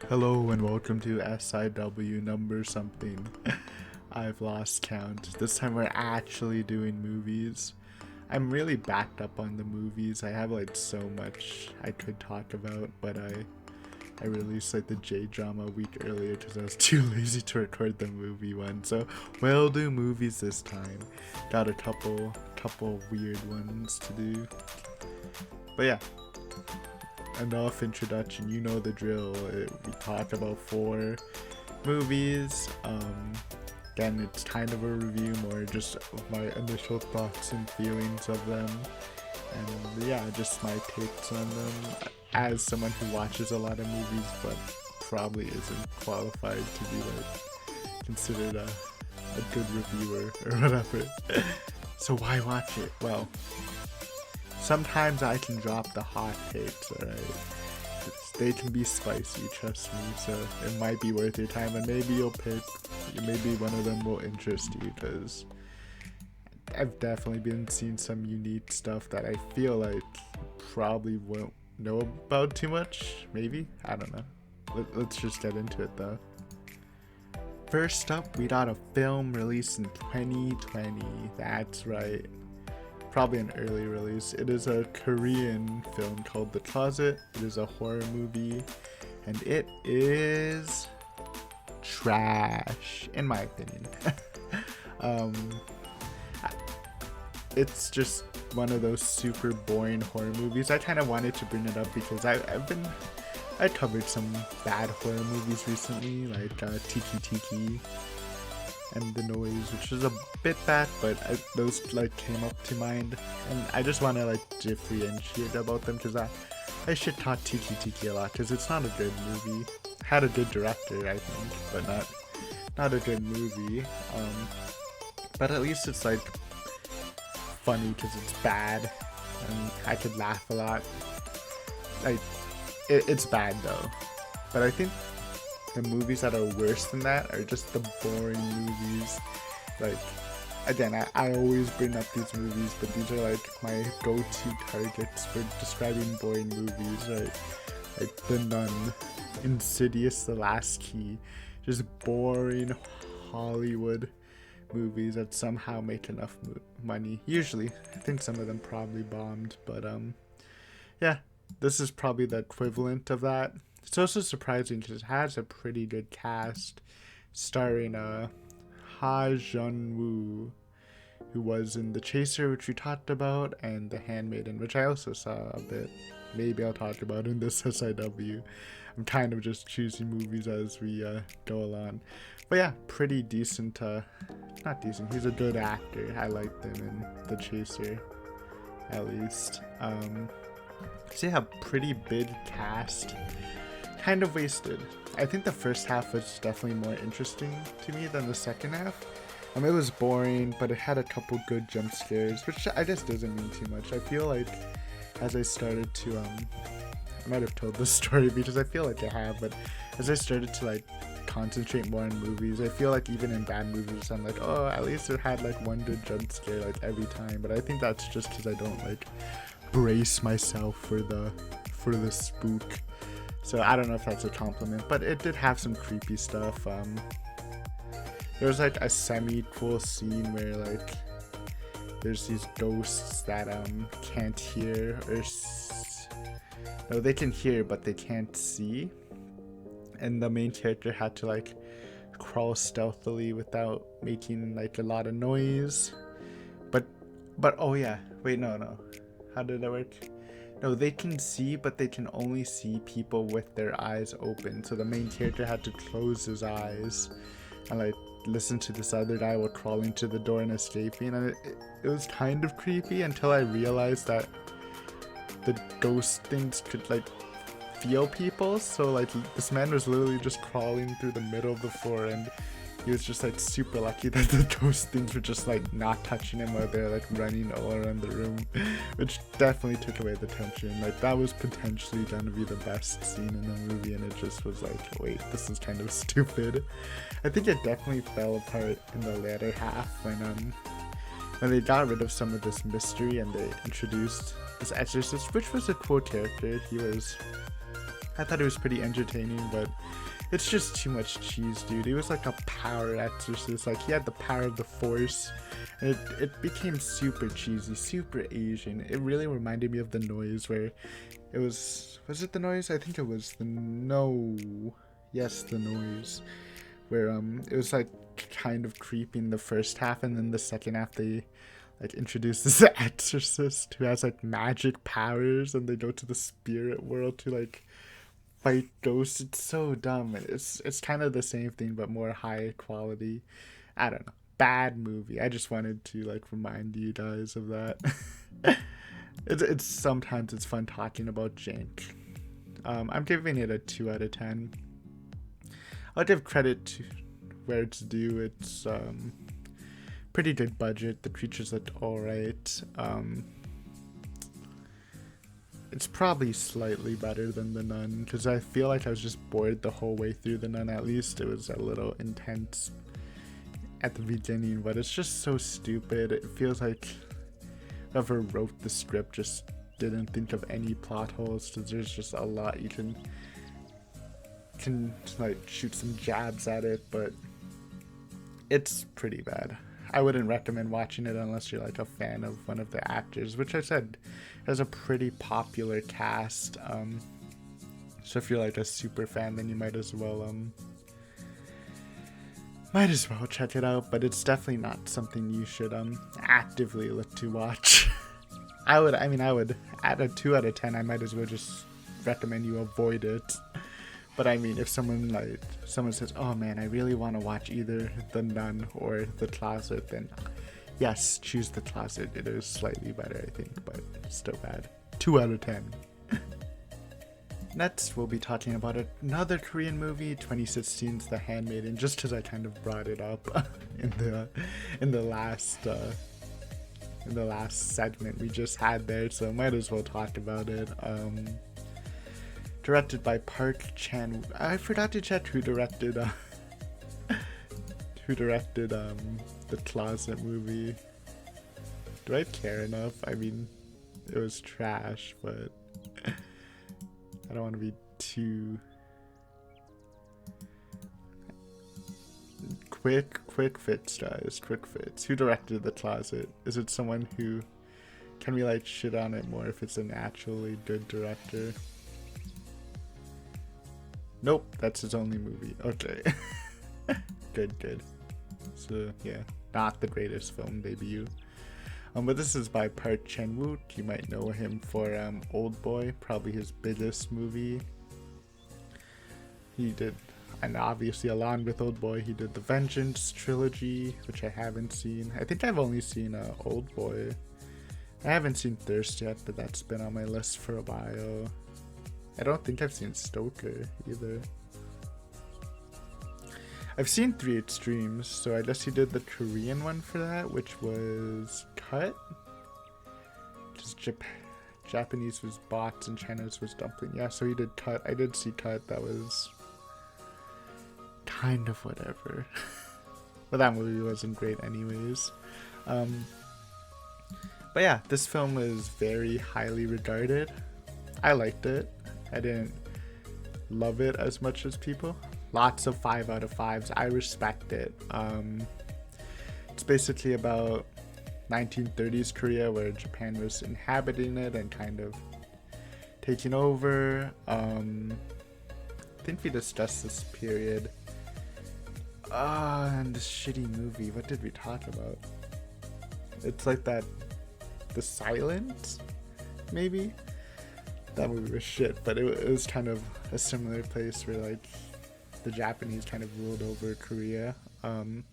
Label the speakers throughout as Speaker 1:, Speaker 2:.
Speaker 1: Hello and welcome to SIW number something. I've lost count. This time we're actually doing movies. I'm really backed up on the movies. I have like so much I could talk about, but I released like the J drama a week earlier because I was too lazy to record the movie one. So we'll do movies this time. Got a couple weird ones to do. But yeah, enough introduction. You know the drill. We talk about 4 movies. Again, it's kind of a review, more just of my initial thoughts and feelings of them, and yeah, just my takes on them as someone who watches a lot of movies but probably isn't qualified to be like considered a good reviewer or whatever. So why watch it? Well, sometimes I can drop the hot takes, alright? They can be spicy, trust me, so it might be worth your time, and maybe maybe one of them will interest you, because I've definitely been seeing some unique stuff that I feel like probably won't know about too much, maybe? I don't know. Let's just get into it though. First up, we got a film released in 2020, that's right. Probably an early release. It is a Korean film called The Closet. It is a horror movie, and it is trash, in my opinion. It's just one of those super boring horror movies. I kind of wanted to bring it up because I covered some bad horror movies recently, like Tiki Tiki and The Noise, which is a bit bad, but those like came up to mind, and I just want to like differentiate about them because I should talk Tiki Tiki a lot because it's not a good movie. Had a good director, I think, but not a good movie. But at least it's like funny because it's bad, and I could laugh a lot. Like it's bad though, but I think the movies that are worse than that are just the boring movies. Like, again, I always bring up these movies, but these are like my go-to targets for describing boring movies, right? Like The Nun, Insidious, The Last Key, just boring Hollywood movies that somehow make enough money. Usually, I think some of them probably bombed, but yeah, this is probably the equivalent of that. It's also surprising because it has a pretty good cast, starring Ha Jun-woo, who was in The Chaser, which we talked about, and The Handmaiden, which I also saw a bit. Maybe I'll talk about in this SIW. I'm kind of just choosing movies as we go along. But yeah, pretty decent. Not decent. He's a good actor. I liked him in The Chaser, at least. So yeah, pretty big cast. Kind of wasted. I think the first half was definitely more interesting to me than the second half. It was boring, but it had a couple good jump scares, which I guess doesn't mean too much. I feel like as I started to I might have told this story because I feel like I have, but as I started to like concentrate more on movies, I feel like even in bad movies I'm like, oh, at least it had like one good jump scare like every time. But I think that's just because I don't like brace myself for the spook. So I don't know if that's a compliment, but it did have some creepy stuff. There was like a semi-cool scene where like there's these ghosts that can't hear or no, they can hear but they can't see, and the main character had to like crawl stealthily without making like a lot of noise. But oh yeah, wait, no, how did that work? No, they can see, but they can only see people with their eyes open. So the main character had to close his eyes and like listen to this other guy while crawling to the door and escaping. And it was kind of creepy until I realized that the ghost things could like feel people. So like this man was literally just crawling through the middle of the floor, and he was just like super lucky that the ghost things were just like not touching him while they're like running all around the room, which definitely took away the tension. Like that was potentially gonna be the best scene in the movie, and it just was like, wait, this is kind of stupid. I think it definitely fell apart in the latter half when they got rid of some of this mystery and they introduced this exorcist, which was a cool character. He was I thought it was pretty entertaining, but it's just too much cheese, dude. It was like a power exorcist. Like, he had the power of the force. And it became super cheesy, super Asian. It really reminded me of The Noise, where it was it The Noise? I think it was yes, The Noise. Where it was like kind of creepy in the first half, and then the second half they like introduce this exorcist who has like magic powers, and they go to the spirit world to like fight ghosts. It's so dumb. It's kind of the same thing but more high quality. I don't know. Bad movie. I just wanted to like remind you guys of that. It's sometimes it's fun talking about jank. I'm giving it a 2 out of 10. I'll give credit to where it's due. It's pretty good budget. The creatures looked alright. It's probably slightly better than The Nun, because I feel like I was just bored the whole way through The Nun. At least it was a little intense at the beginning, but it's just so stupid. It feels like whoever wrote the script just didn't think of any plot holes, because there's just a lot you can like shoot some jabs at it, but it's pretty bad. I wouldn't recommend watching it unless you're like a fan of one of the actors, which I said has a pretty popular cast. So if you're like a super fan, then you might as well check it out. But it's definitely not something you should actively look to watch. I would at a 2 out of 10. I might as well just recommend you avoid it. But I mean, if someone says, oh man, I really want to watch either The Nun or The Closet, then yes, choose The Closet. It is slightly better, I think, but still bad. 2 out of 10. Next, we'll be talking about another Korean movie, 2016's The Handmaiden, just because I kind of brought it up in the last segment we just had there, so I might as well talk about it. Directed by Park Chan. I forgot to check who directed the Closet movie. Do I care enough? I mean, it was trash, but I don't want to be too quick fits, guys. Quick fits. Who directed The Closet? Is it someone who can we like shit on it more if it's an actually good director? Nope, that's his only movie. Okay. Good. So, yeah, not the greatest film debut. But this is by Park Chan-wook. You might know him for Old Boy, probably his biggest movie. He did, and obviously along with Old Boy, he did the Vengeance trilogy, which I haven't seen. I think I've only seen Old Boy. I haven't seen Thirst yet, but that's been on my list for a while. I don't think I've seen Stoker either. I've seen Three Extremes, so I guess he did the Korean one for that, which was Cut. Just Japanese was bots and Chinese was dumpling. Yeah, so he did Cut. I did see Cut. That was kind of whatever. But that movie wasn't great anyways. But yeah, this film was very highly regarded. I liked it. I didn't love it as much as people. Lots of 5 out of 5s. I respect it. It's basically about 1930s Korea, where Japan was inhabiting it and kind of taking over. I think we discussed this period. And this shitty movie. What did we talk about? It's like that. The Silence? Maybe? That movie was shit, but it was kind of a similar place where like the Japanese kind of ruled over Korea. And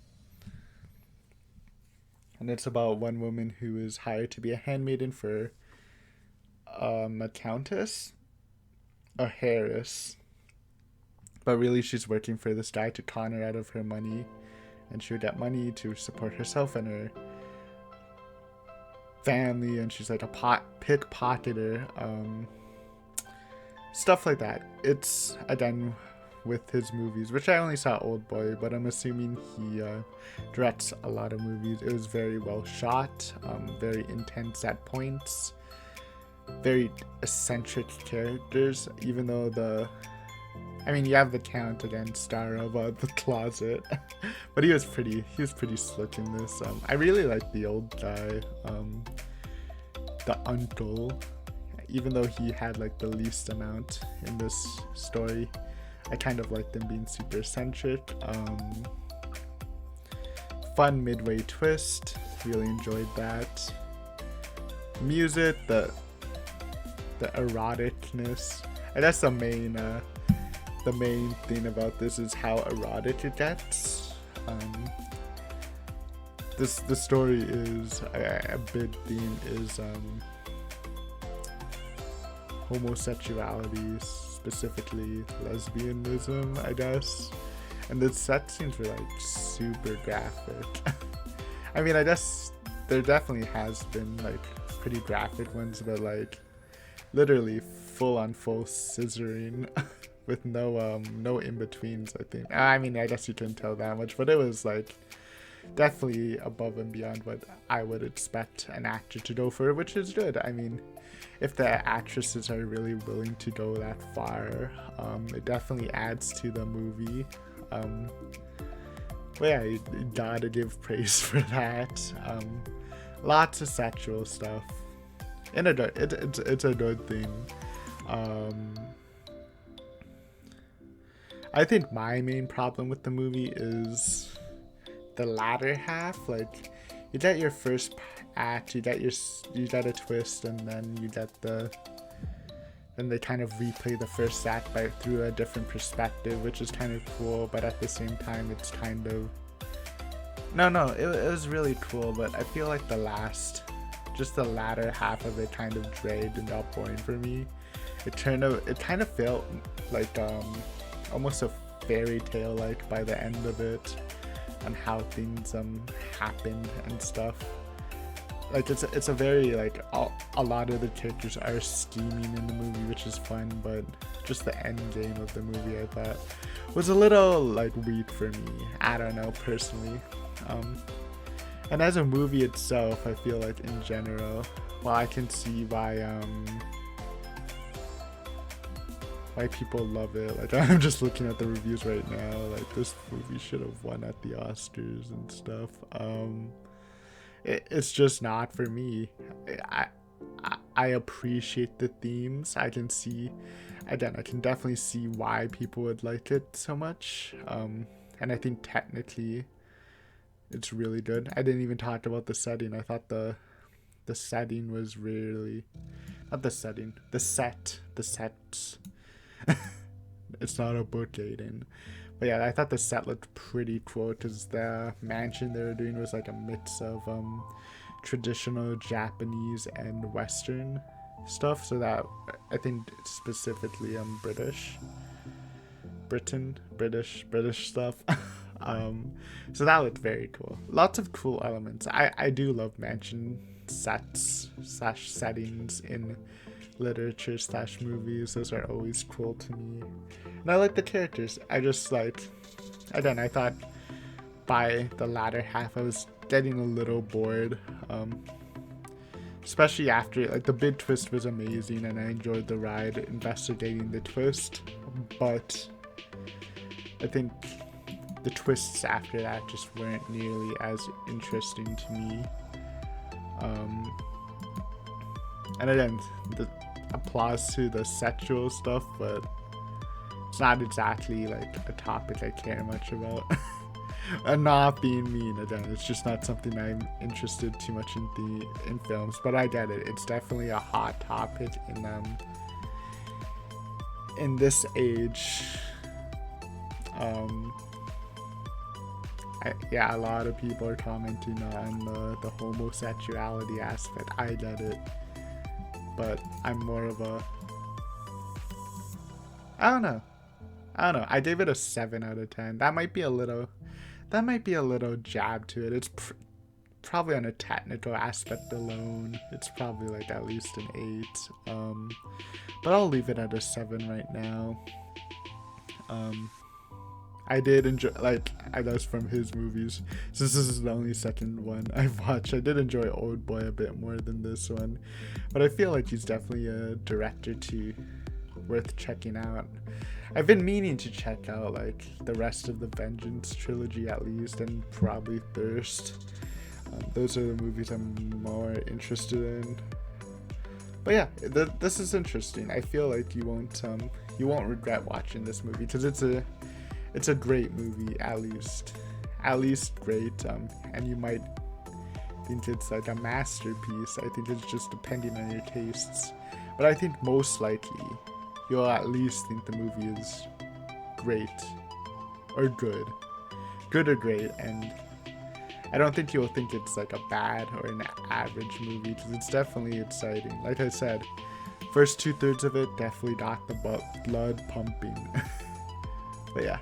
Speaker 1: it's about one woman who is hired to be a handmaiden for a countess, a heiress. But really she's working for this guy to con her out of her money, and she'll get money to support herself and her family, and she's like a pickpocketer. Stuff like that. It's again with his movies, which I only saw Old Boy, but I'm assuming he directs a lot of movies. It was very well shot, very intense at points. very eccentric characters, even though I mean, you have the Count again, star of the closet, but he was pretty slick in this. I really like the old guy, the uncle, even though he had like the least amount in this story. I kind of liked him being super eccentric. Fun midway twist, really enjoyed that. Music, the eroticness. And that's the main thing about this is how erotic it gets. The story is a big theme is homosexuality, specifically lesbianism, I guess. And the set scenes were like super graphic. I mean, I guess there definitely has been like pretty graphic ones, but like literally full scissoring with no in-betweens, I think. I mean, I guess you couldn't tell that much, but it was like definitely above and beyond what I would expect an actor to go for, which is good. I mean, if the actresses are really willing to go that far, it definitely adds to the movie. But yeah, you gotta give praise for that. Lots of sexual stuff. And it's a good thing. I think my main problem with the movie is the latter half. Like, you get your first act, you get a twist, and then you get then they kind of replay the first act through a different perspective, which is kind of cool, but at the same time it's kind of it was really cool, but I feel like the latter half of it kind of dragged and got boring for me. It kind of felt like almost a fairy tale like by the end of it, on how things happened and stuff. Like it's a very like a lot of the characters are scheming in the movie, which is fun, but just the end game of the movie I thought was a little like weak for me. I don't know, personally. And as a movie itself, I feel like in general, well, I can see why people love it. Like, I'm just looking at the reviews right now, like this movie should have won at the Oscars and stuff. It's just not for me. I appreciate the themes. I can definitely see why people would like it so much. And I think technically it's really good. I didn't even talk about the setting. I thought the setting was really, not the setting, the sets. It's not a book, Aiden. But yeah, I thought the set looked pretty cool because the mansion they were doing was like a mix of traditional Japanese and Western stuff. So that, I think specifically British stuff. So that looked very cool. Lots of cool elements. I do love mansion sets / settings in literature / movies. Those are always cool to me. And I like the characters. I just like, again, I thought by the latter half I was getting a little bored. Especially after, like, the big twist was amazing and I enjoyed the ride investigating the twist. But I think the twists after that just weren't nearly as interesting to me. And again, the applause to the sexual stuff, but it's not exactly like a topic I care much about. And not being mean, again, it's just not something I'm interested too much in films, but I get it. It's definitely a hot topic in this age. Yeah, a lot of people are commenting on the homosexuality aspect. I get it, but I'm more of a, I don't know. I gave it a 7 out of 10. That might be a little jab to it. It's probably on a technical aspect alone. It's probably like at least an 8. But I'll leave it at a 7 right now. I did enjoy, like, I know it's from his movies, since this is the only second one I've watched. I did enjoy Old Boy a bit more than this one, but I feel like he's definitely a director too, worth checking out. I've been meaning to check out, like, the rest of the Vengeance trilogy at least, and probably Thirst. Those are the movies I'm more interested in. But yeah, this is interesting. I feel like you won't regret watching this movie, because it's a great movie, at least great, and you might think it's like a masterpiece. I think it's just depending on your tastes, but I think most likely you'll at least think the movie is great or good or great, and I don't think you'll think it's like a bad or an average movie, because it's definitely exciting. Like I said, first 2/3 of it definitely got the blood pumping. But yeah,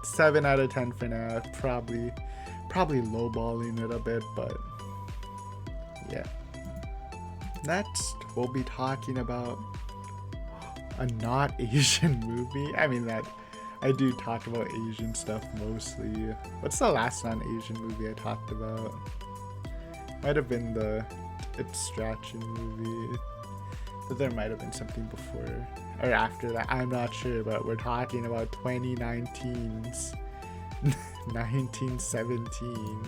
Speaker 1: 7 out of 10 for now. Probably lowballing it a bit, but yeah. Next, we'll be talking about a not Asian movie. I mean, that I do talk about Asian stuff mostly. What's the last non-Asian movie I talked about? Might have been the Extraction movie, but there might have been something before or after that. I'm not sure, but we're talking about 2019's 1917.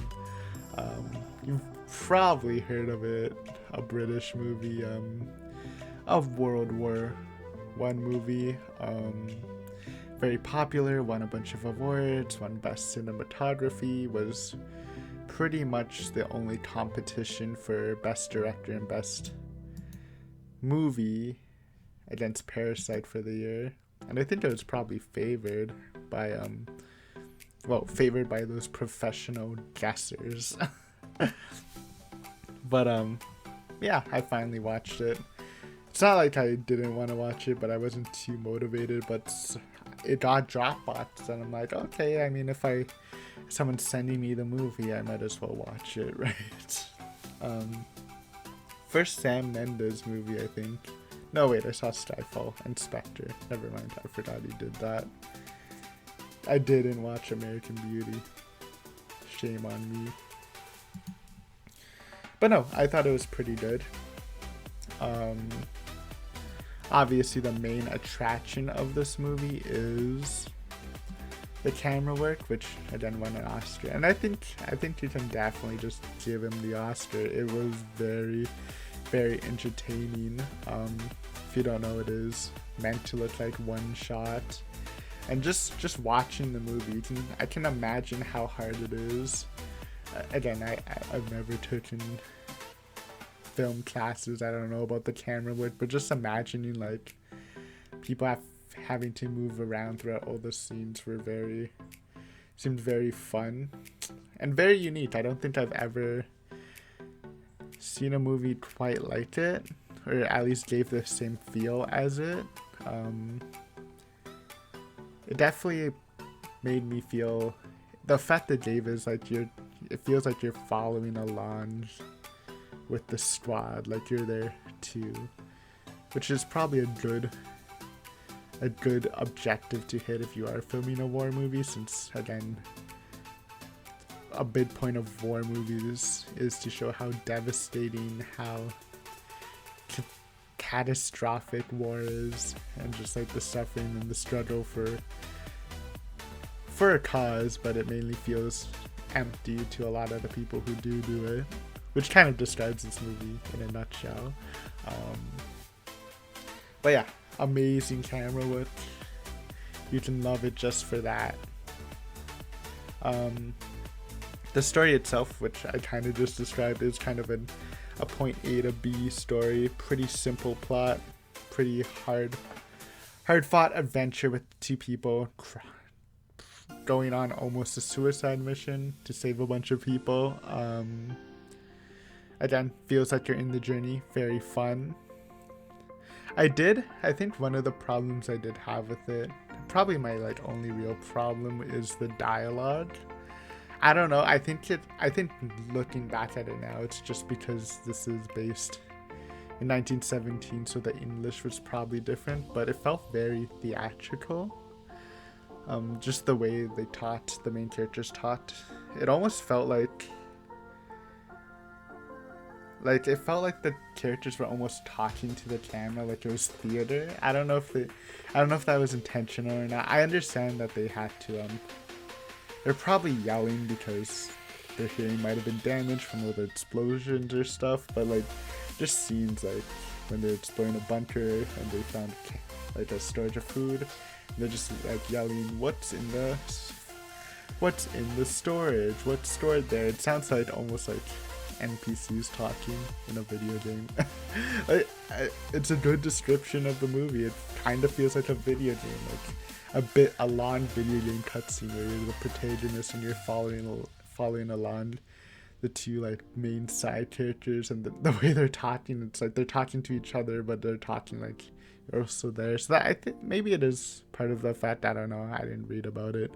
Speaker 1: You've probably heard of it, a British movie, a World War I movie. Very popular, won a bunch of awards, won Best Cinematography, was pretty much the only competition for Best Director and Best Movie against Parasite for the year. And I think it was probably favored by those professional guessers. But yeah, I finally watched it. It's not like I didn't want to watch it, but I wasn't too motivated, but it got Dropbox, and I'm like, okay, I mean, if someone's sending me the movie, I might as well watch it, right? First Sam Mendes movie, I think. No, wait, I saw Skyfall and Spectre. Never mind, I forgot he did that. I didn't watch American Beauty. Shame on me. But no, I thought it was pretty good. Obviously the main attraction of this movie is the camera work, which again won an Oscar. And I think you can definitely just give him the Oscar. It was very, very entertaining. If you don't know, it is meant to look like one shot. And just watching the movie, I can imagine how hard it is. Again, I've never taken film classes. I don't know about the camera work, but just imagining like people having to move around throughout all the scenes seemed very fun and very unique. I don't think I've ever seen a movie quite like it, or at least gave the same feel as it. It definitely made me feel, the effect it gave is like it feels like you're following along with the squad, like you're there too, which is probably a good objective to hit if you are filming a war movie, since again a big point of war movies is to show how devastating, how catastrophic war is, and just like the suffering and the struggle for a cause, but it mainly feels empty to a lot of the people who do it, which kind of describes this movie in a nutshell. But yeah, amazing camera work. You can love it just for that. The story itself, which I kind of just described, is kind of a point A to B story. Pretty simple plot, pretty hard fought adventure with two people going on almost a suicide mission to save a bunch of people. Again, feels like you're in the journey. Very fun. I think one of the problems I did have with it, probably my like only real problem, is the dialogue. I don't know. I think looking back at it now, it's just because this is based in 1917, so the English was probably different, but it felt very theatrical. Just the way they taught, the main characters taught, it almost felt like it felt like the characters were almost talking to the camera, like it was theater. I don't know if that was intentional or not. I understand that they had to they're probably yelling because their hearing might have been damaged from all the explosions or stuff, but like just scenes like when they're exploring a bunker and they found like a storage of food, they're just like yelling, what's in the storage, what's stored there. It sounds like almost like NPCs talking in a video game. It's a good description of the movie. It kind of feels like a video game, like a long video game cutscene where you're the protagonist and you're following along the two like main side characters, and the way they're talking, it's like they're talking to each other, but they're talking like you're also there. So that, I think maybe it is part of the fact, I don't know, I didn't read about it,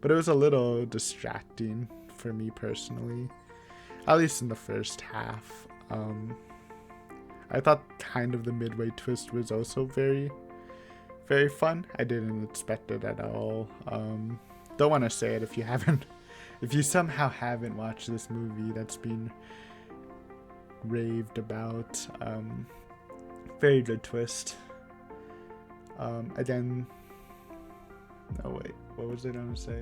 Speaker 1: but it was a little distracting for me personally, at least in the first half. I thought kind of the midway twist was also very, very fun. I didn't expect it at all. Don't want to say it if you somehow haven't watched this movie that's been raved about. Very good twist. Again, oh wait, what was I gonna say?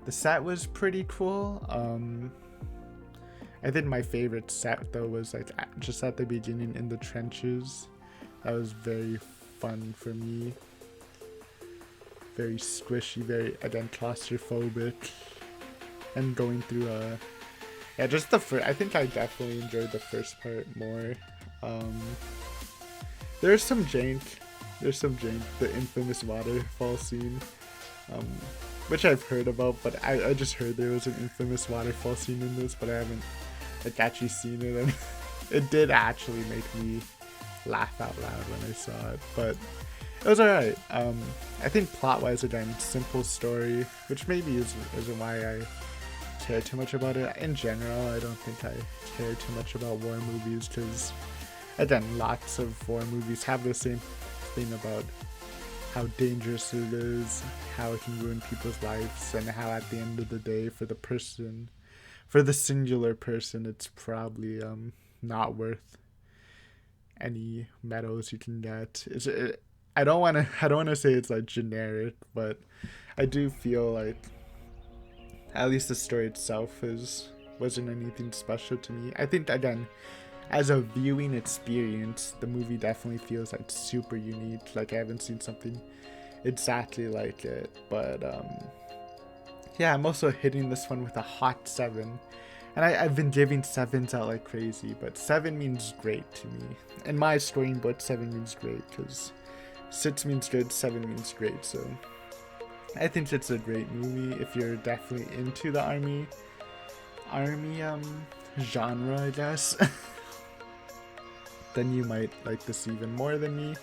Speaker 1: The set was pretty cool. I think my favorite set though was like just at the beginning in the trenches. That was very fun for me. Very squishy, very, again, claustrophobic, and going through just the first. I think I definitely enjoyed the first part more. There's some jank. The infamous waterfall scene, which I've heard about, but I just heard there was an infamous waterfall scene in this, but I haven't like actually seen it, and it did actually make me laugh out loud when I saw it, but it was alright. I think plot-wise, again, simple story, which maybe isn't why I care too much about it. In general, I don't think I care too much about war movies, because, again, lots of war movies have the same thing about how dangerous it is, how it can ruin people's lives, and how at the end of the day, for the singular person, it's probably not worth any medals you can get. I don't want to say it's like generic, but I do feel like at least the story itself wasn't anything special to me. I think, again, as a viewing experience, the movie definitely feels like super unique. Like I haven't seen something exactly like it, but yeah, I'm also hitting this one with a hot 7. And I've been giving 7s out like crazy, but 7 means great to me. In my scoring book, 7 means great, because 6 means good, 7 means great. So I think it's a great movie if you're definitely into the army genre, I guess. Then you might like this even more than me.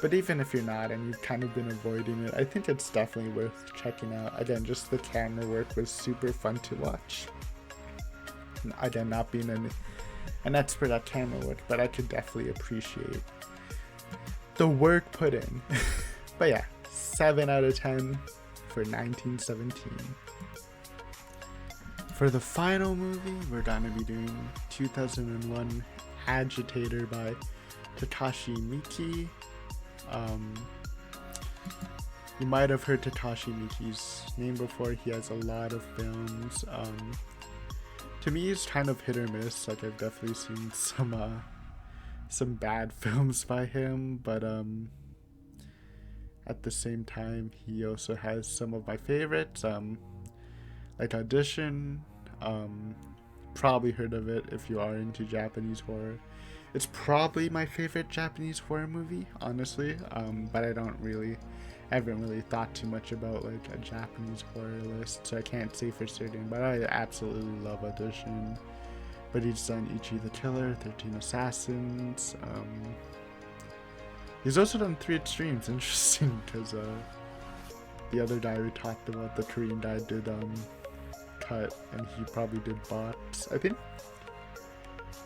Speaker 1: But even if you're not and you've kind of been avoiding it, I think it's definitely worth checking out. Again, just the camera work was super fun to watch. Again, not being an expert at camera work, but I could definitely appreciate the work put in. But yeah, 7 out of 10 for 1917. For the final movie, we're gonna be doing 2001 Agitator by Takashi Miike. You might have heard Takashi Miike's name before. He has a lot of films. To me, it's kind of hit or miss. Like I've definitely seen some bad films by him, but at the same time, he also has some of my favorites. Like Audition. Probably heard of it if you are into Japanese horror. It's probably my favorite Japanese horror movie, honestly. But I haven't really thought too much about like a Japanese horror list, so I can't say for certain, but I absolutely love Audition. But he's done Ichi the Killer, 13 Assassins. He's also done 3 Extremes. Interesting, because the other guy we talked about, the Korean guy, did Cut, and he probably did Bots. I think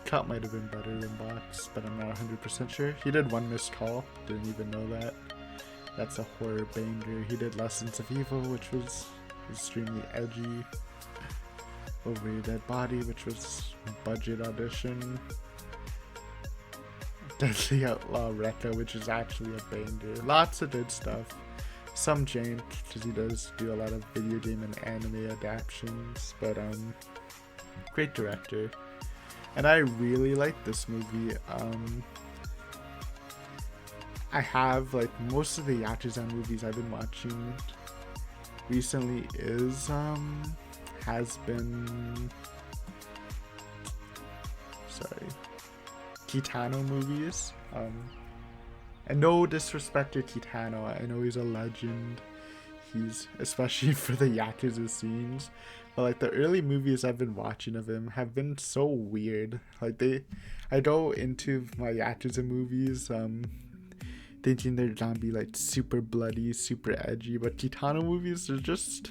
Speaker 1: Cut might have been better than Bots, but I'm not 100% sure. He did One Missed Call, didn't even know that. That's a horror banger. He did Lessons of Evil, which was extremely edgy. Over Your Dead Body, which was budget audition. Deadly Outlaw Rekka, which is actually a banger. Lots of good stuff. Some jank, because he does do a lot of video game and anime adaptations, but great director. And I really like this movie. I have, like, most of the Yakuza movies I've been watching recently has been Kitano movies. And no disrespect to Kitano, I know he's a legend. He's, especially for the Yakuza scenes, but like the early movies I've been watching of him have been so weird. Like I go into my Yakuza movies thinking they're gonna be like super bloody, super edgy, but Kitano movies are just,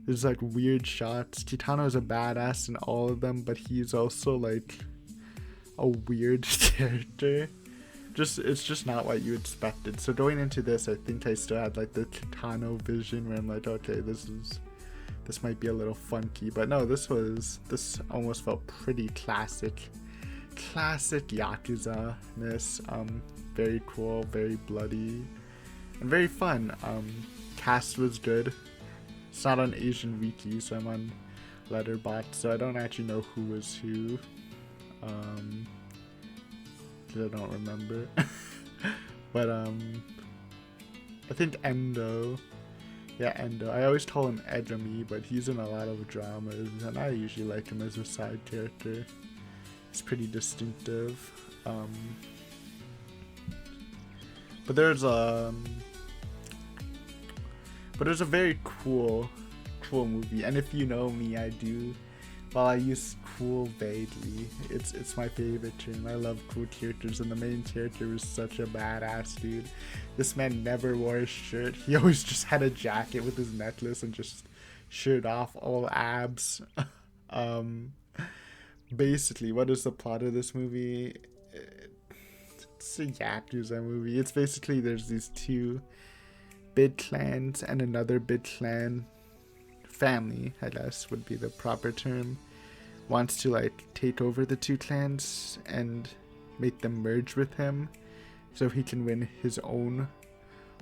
Speaker 1: there's like weird shots. Kitano is a badass in all of them, but he's also like a weird character. It's just not what you expected. So going into this, I think I still had like the Kitano vision where I'm like, okay, this might be a little funky, but no, this almost felt pretty classic Yakuza-ness. Very cool, very bloody, and very fun. Cast was good. It's not on Asian Wiki, so I'm on Letterboxd, so I don't actually know who was who. I don't remember. But I think Endo. Yeah, Endo. I always call him Edgamy, but he's in a lot of dramas, and I usually like him as a side character. He's pretty distinctive. But there's a very cool movie, and if you know me, while I use cool vaguely, it's my favorite term. I love cool characters, and the main character was such a badass dude. This man never wore a shirt. He always just had a jacket with his necklace and just shirt off, all abs. Basically, what is the plot of this movie? It's a Yakuza movie. It's basically, there's these two big clans and another big clan family, I guess would be the proper term, wants to like take over the two clans and make them merge with him so he can win his own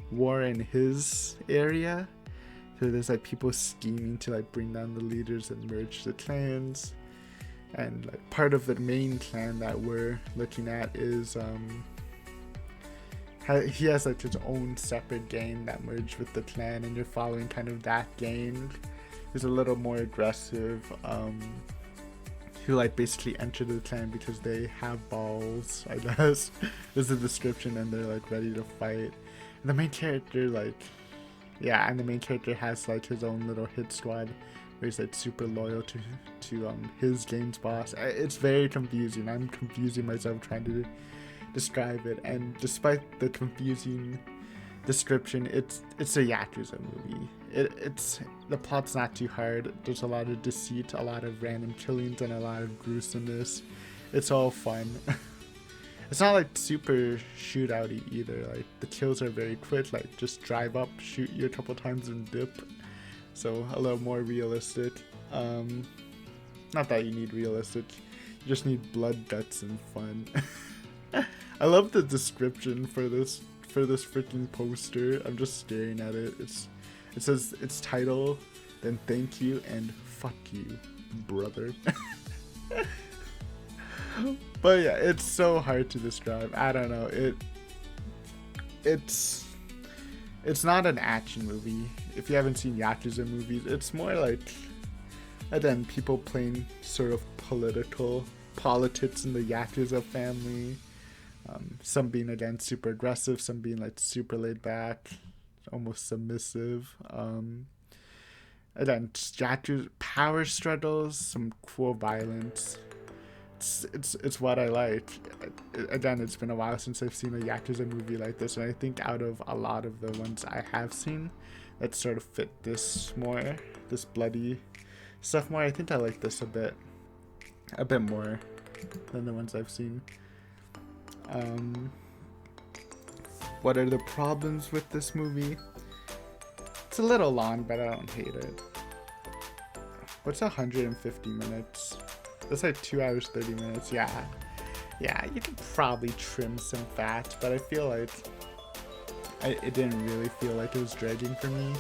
Speaker 1: war in his area. So there's like people scheming to like bring down the leaders and merge the clans. And like part of the main clan that we're looking at is he has like his own separate gang that merged with the clan, and you're following kind of that gang. Who's a little more aggressive, who like basically enter the clan because they have balls, I guess. Is the description, and they're like ready to fight. And the main character has like his own little hit squad where he's like super loyal to his gang's boss. It's very confusing. I'm confusing myself trying to describe it, and despite the confusing description, it's a Yakuza movie. The plot's not too hard. There's a lot of deceit, a lot of random killings, and a lot of gruesomeness. It's all fun. It's not like super shootouty either. Like the kills are very quick, like just drive up, shoot you a couple times and dip. So a little more realistic. Not that you need realistic, you just need blood, guts, and fun. I love the description for this freaking poster. I'm just staring at it. It says its title, then thank you and fuck you, brother. But yeah, it's so hard to describe. I don't know. It's not an action movie. If you haven't seen Yakuza movies, it's more like, again, people playing sort of politics in the Yakuza family. Some being, again, super aggressive, some being like super laid back, almost submissive. Again, Yakuza power struggles, some cool violence. It's what I like. Again, it's been a while since I've seen a Yakuza movie like this, and I think out of a lot of the ones I have seen that sort of fit this more, this bloody stuff more, I think I like this a bit more than the ones I've seen. What are the problems with this movie? It's a little long, but I don't hate it. What's 150 minutes? That's like 2 hours 30 minutes. Yeah, you could probably trim some fat, but I feel like it didn't really feel like it was dragging for me.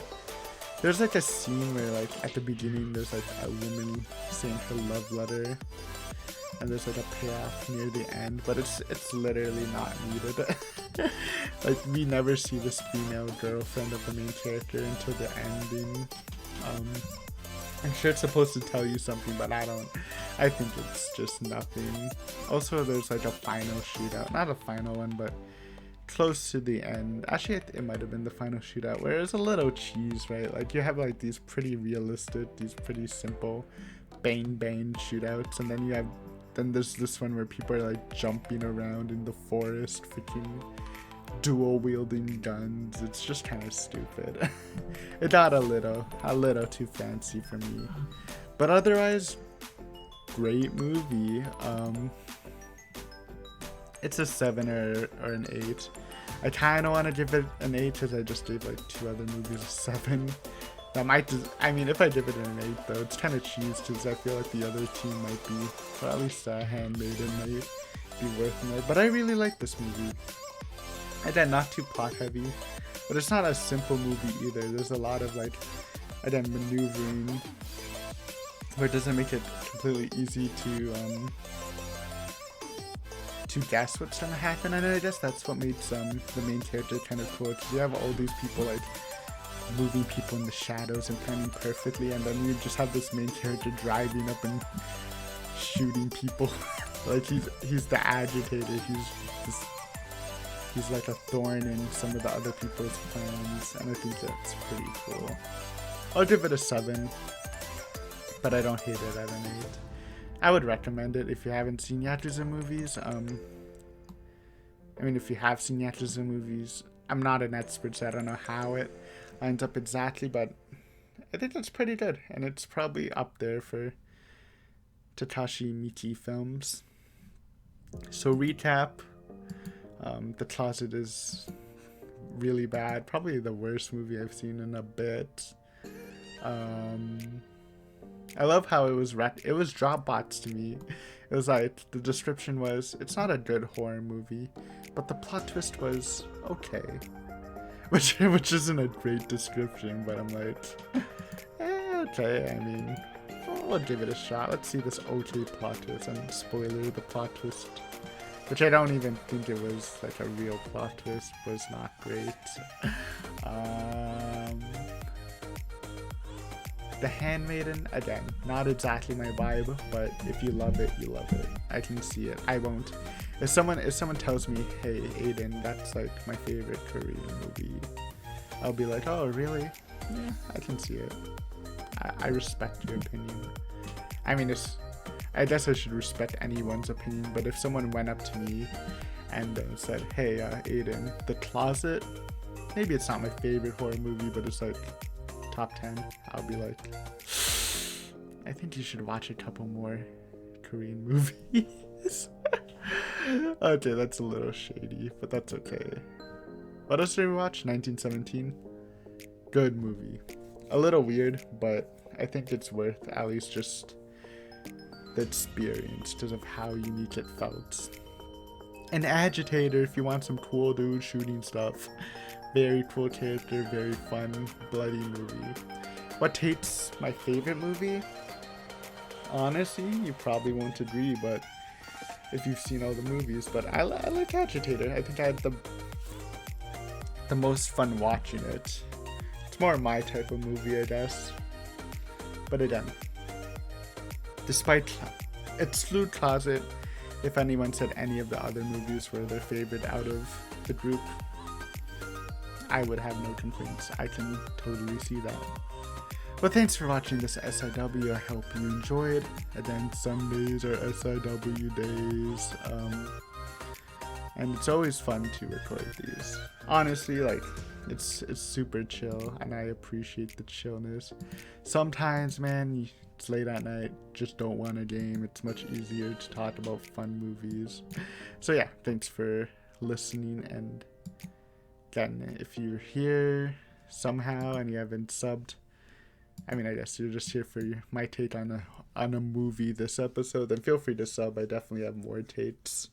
Speaker 1: There's like a scene where like at the beginning there's like a woman saying her love letter, and there's like a payoff near the end, but it's literally not needed. Like we never see this female girlfriend of the main character until the ending. I'm sure it's supposed to tell you something, but I think it's just nothing. Also, there's like a final shootout, not a final one, but close to the end. Actually, it might have been the final shootout, where it's a little cheese, right? Like you have like these pretty realistic, these pretty simple bang shootouts, and then there's this one where people are like jumping around in the forest, freaking dual wielding guns. It's just kind of stupid. It got a little too fancy for me, but otherwise great movie. It's a 7 or an 8. I kind of want to give it an 8 because I just gave like 2 other movies a 7. That might just, I mean, if I give it an 8 though, it's kind of cheese because I feel like the other 2 might be, or at least Handmaiden might be worth more. But I really like this movie. Again, not too plot heavy, but it's not a simple movie either. There's a lot of like, again, maneuvering where it doesn't make it completely easy to guess what's gonna happen, and I guess that's what makes the main character kind of cool, because you have all these people like moving people in the shadows and planning perfectly, and then you just have this main character driving up and shooting people. Like he's the agitator. He's like a thorn in some of the other people's plans, and I think that's pretty cool. I'll give it a 7, but I don't hate it at an 8. I would recommend it if you haven't seen Yakuza movies. I mean, if you have seen Yakuza movies, I'm not an expert, so I don't know how it lines up exactly, but I think it's pretty good, and it's probably up there for Takashi Miike films. So recap, The Closet is really bad, probably the worst movie I've seen in a bit. I love how it was Dropbox to me. It was like, the description was, it's not a good horror movie, but the plot twist was okay. Which isn't a great description, but I'm like, okay, I mean, we'll give it a shot. Let's see this okay plot twist, and spoiler, the plot twist, which I don't even think it was like a real plot twist, was not great. The Handmaiden, again, not exactly my vibe, but if you love it, you love it. I can see it. I won't. If someone tells me, hey, Aiden, that's like my favorite Korean movie, I'll be like, oh, really? Yeah, I can see it. I respect your opinion. I mean, I guess I should respect anyone's opinion, but if someone went up to me and said, hey, Aiden, The Closet, maybe it's not my favorite horror movie, but it's like top 10, I'll be like, I think you should watch a couple more Korean movies. Okay, that's a little shady, but that's okay. What else did we watch? 1917. Good movie. A little weird, but I think it's worth at least just the experience because of how unique it felt. An Agitator, if you want some cool dude shooting stuff. Very cool character, very fun, bloody movie. What takes my favorite movie? Honestly, you probably won't agree, but if you've seen all the movies, but I like Agitator. I think I had the most fun watching it. It's more my type of movie, I guess. But again, despite exclude Closet, if anyone said any of the other movies were their favorite out of the group, I would have no complaints. I can totally see that. But thanks for watching this SIW. I hope you enjoyed. And then Sundays are SIW days. And it's always fun to record these. Honestly, like, it's super chill, and I appreciate the chillness. Sometimes, man, it's late at night, just don't want a game. It's much easier to talk about fun movies. So yeah, thanks for listening, and again, if you're here somehow and you haven't subbed, I mean, I guess you're just here for my take on a movie this episode, then feel free to sub. I definitely have more takes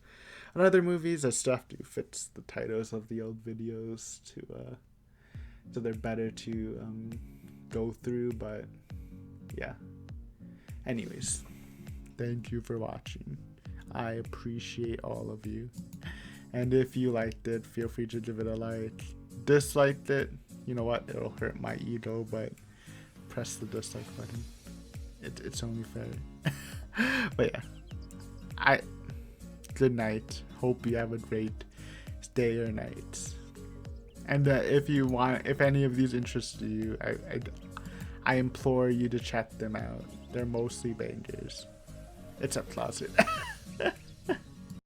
Speaker 1: on other movies. I still have to fix the titles of the old videos to so they're better to go through, but yeah. Anyways, thank you for watching. I appreciate all of you. And if you liked it, feel free to give it a like. Disliked it, you know what? It'll hurt my ego, but press the dislike button. It's only fair. But yeah, good night. Hope you have a great day or night. And if any of these interest you, I implore you to check them out. They're mostly bangers. It's a closet.